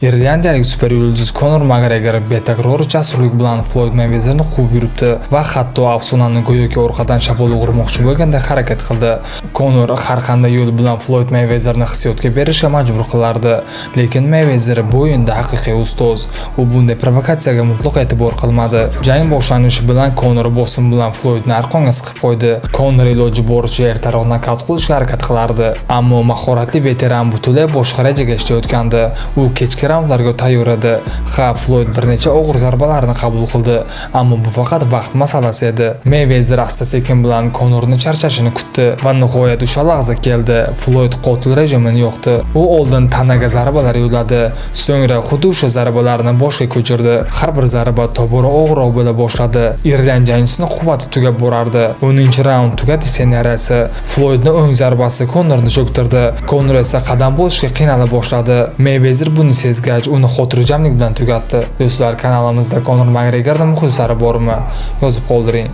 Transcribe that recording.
Irlandiyalik super yulduz Conor McGregor betakror jasurlik bilan Floyd Mayweatherni quvib yuribdi va hatto afsonani go'yoki orqadan shapaloq urmoqchi bo'lganda harakat qildi. Conor har qanday yo'l bilan Floyd Mayweatherni hissiyotga berishga majbur qilardi, lekin Mayweather bu o'yinda haqiqiy ustoz. U bunday provokatsiyaga mutlaq e'tibor qilmadi. Jang boshlanishi bilan Conor bosim bilan Floydni arqonga siqib qo'ydi. Conor iloji boricha ertaroq nokaut qilishga harakat qilardi, ammo mahoratli veteran butunlay boshqa rejaga ishlayotgandi. U kechki raundlarga tayyor edi. Floyd bir necha og'ir zarbalarni qabul qildi, ammo bu faqat vaqt masalasi edi. Mayweather asta-sekin bilan Conorni charchashini kutdi va nihoyat o'sha lahza keldi. Floyd qotil rejimini yo'qdi. U oldin tanaga zarbalar yo'lladi, so'ngra xuddi o'sha zarbalarni boshga ko'chirdi. Har bir zarba tobora og'irroq bo'la boshladi. Irland jangchisining quvvati tugab borardi. 10-raund tugatish ssenariysi. Floydning o'ng zarbasi Conorni cho'ktirdi. Conor esa qadam bosishga qiynala boshladi. Mayweather buni sezgach, uni xotirjamlik bilan tugatdi. Do'stlar, kanalimizda Conor McGregorning muxlislari bormi? Yozib qoldiring.